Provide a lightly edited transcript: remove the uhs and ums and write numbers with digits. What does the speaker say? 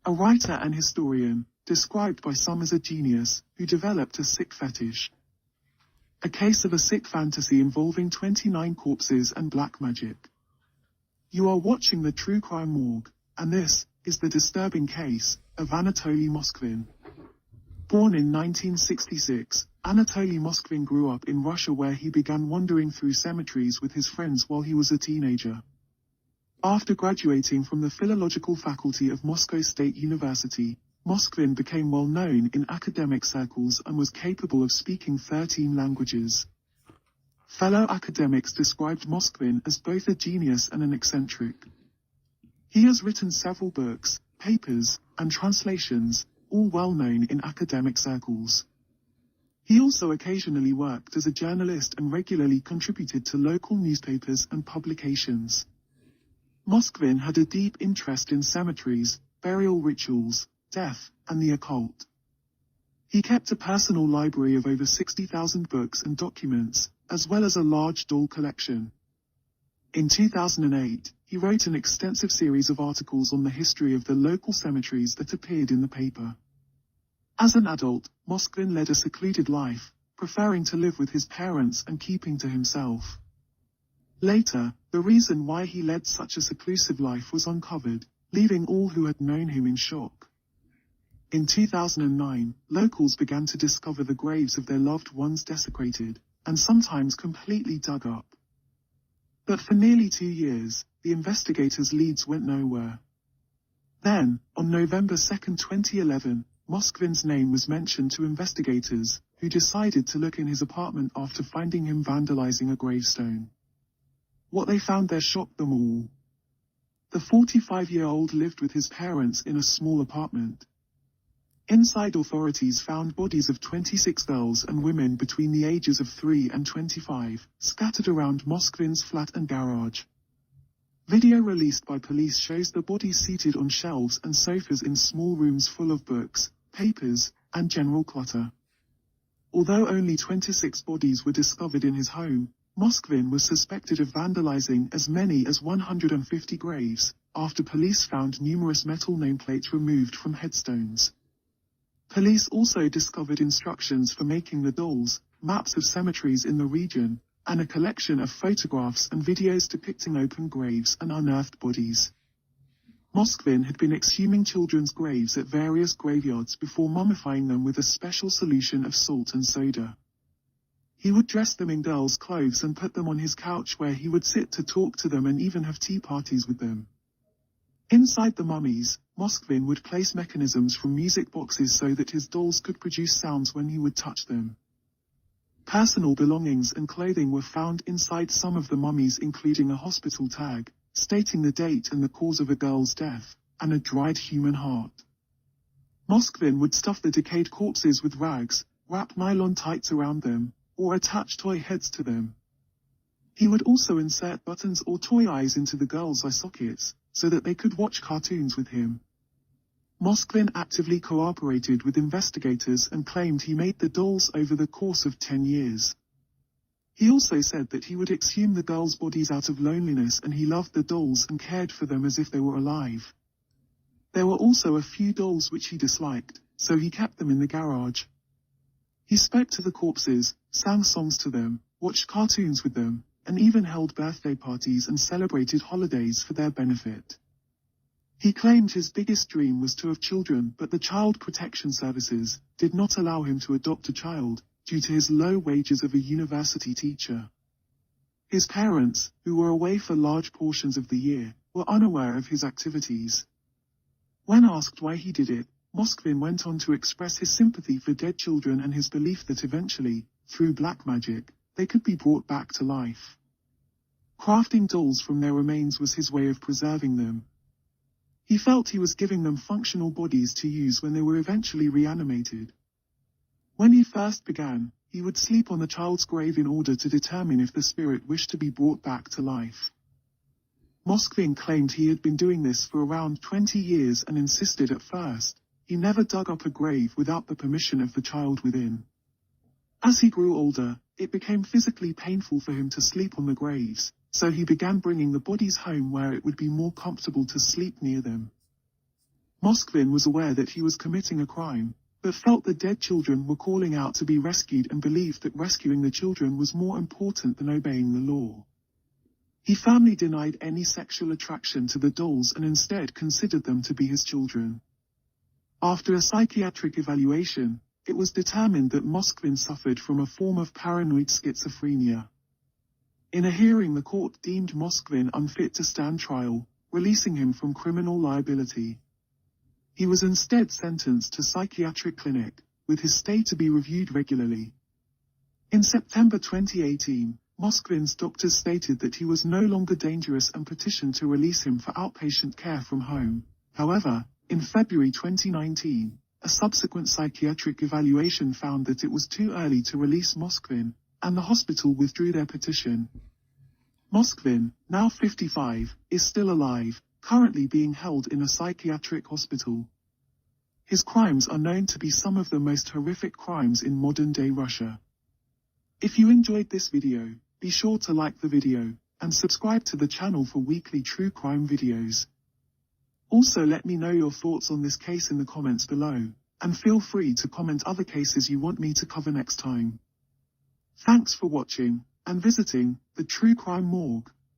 a writer and historian, described by some as a genius, who developed a sick fetish. A case of a sick fantasy involving 29 corpses and black magic. You are watching the True Crime Morgue, and this is the disturbing case of Anatoly Moskvin. Born in 1966, Anatoly Moskvin grew up in Russia, where he began wandering through cemeteries with his friends while he was a teenager. After graduating from the philological faculty of Moscow State University, Moskvin became well known in academic circles and was capable of speaking 13 languages. Fellow academics described Moskvin as both a genius and an eccentric. He has written several books, papers, and translations, all well known in academic circles. He also occasionally worked as a journalist and regularly contributed to local newspapers and publications. Moskvin had a deep interest in cemeteries, burial rituals, death, and the occult. He kept a personal library of over 60,000 books and documents, as well as a large doll collection. In 2008, he wrote an extensive series of articles on the history of the local cemeteries that appeared in the paper. As an adult, Moskvin led a secluded life, preferring to live with his parents and keeping to himself. Later, the reason why he led such a seclusive life was uncovered, leaving all who had known him in shock. In 2009, locals began to discover the graves of their loved ones desecrated, and sometimes completely dug up. But for nearly 2 years, the investigators' leads went nowhere. Then, on November 2, 2011, Moskvin's name was mentioned to investigators, who decided to look in his apartment after finding him vandalizing a gravestone. What they found there shocked them all. The 45-year-old lived with his parents in a small apartment. Inside, authorities found bodies of 26 girls and women between the ages of 3 and 25, scattered around Moskvin's flat and garage. Video released by police shows the bodies seated on shelves and sofas in small rooms full of books, papers, and general clutter. Although only 26 bodies were discovered in his home, Moskvin was suspected of vandalizing as many as 150 graves, after police found numerous metal nameplates removed from headstones. Police also discovered instructions for making the dolls, maps of cemeteries in the region, and a collection of photographs and videos depicting open graves and unearthed bodies. Moskvin had been exhuming children's graves at various graveyards before mummifying them with a special solution of salt and soda. He would dress them in girls' clothes and put them on his couch, where he would sit to talk to them and even have tea parties with them. Inside the mummies, Moskvin would place mechanisms from music boxes so that his dolls could produce sounds when he would touch them. Personal belongings and clothing were found inside some of the mummies, including a hospital tag, stating the date and the cause of a girl's death, and a dried human heart. Moskvin would stuff the decayed corpses with rags, wrap nylon tights around them, or attach toy heads to them. He would also insert buttons or toy eyes into the girls' eye sockets, so that they could watch cartoons with him. Moskvin actively cooperated with investigators and claimed he made the dolls over the course of 10 years. He also said that he would exhume the girls' bodies out of loneliness, and he loved the dolls and cared for them as if they were alive. There were also a few dolls which he disliked, so he kept them in the garage. He spoke to the corpses, sang songs to them, watched cartoons with them, and even held birthday parties and celebrated holidays for their benefit. He claimed his biggest dream was to have children, but the Child Protection Services did not allow him to adopt a child, due to his low wages of a university teacher. His parents, who were away for large portions of the year, were unaware of his activities. When asked why he did it, Moskvin went on to express his sympathy for dead children and his belief that eventually, through black magic, they could be brought back to life. Crafting dolls from their remains was his way of preserving them. He felt he was giving them functional bodies to use when they were eventually reanimated. When he first began, he would sleep on the child's grave in order to determine if the spirit wished to be brought back to life. Moskvin claimed he had been doing this for around 20 years and insisted at first he never dug up a grave without the permission of the child within. As he grew older, it became physically painful for him to sleep on the graves, so he began bringing the bodies home where it would be more comfortable to sleep near them. Moskvin was aware that he was committing a crime, but felt the dead children were calling out to be rescued and believed that rescuing the children was more important than obeying the law. He firmly denied any sexual attraction to the dolls and instead considered them to be his children. After a psychiatric evaluation, it was determined that Moskvin suffered from a form of paranoid schizophrenia. In a hearing, the court deemed Moskvin unfit to stand trial, releasing him from criminal liability. He was instead sentenced to psychiatric clinic, with his stay to be reviewed regularly. In September 2018, Moskvin's doctors stated that he was no longer dangerous and petitioned to release him for outpatient care from home. However, in February 2019, a subsequent psychiatric evaluation found that it was too early to release Moskvin, and the hospital withdrew their petition. Moskvin, now 55, is still alive, currently being held in a psychiatric hospital. His crimes are known to be some of the most horrific crimes in modern-day Russia. If you enjoyed this video, be sure to like the video, and subscribe to the channel for weekly true crime videos. Also, let me know your thoughts on this case in the comments below, and feel free to comment other cases you want me to cover next time. Thanks for watching, and visiting the True Crime Morgue.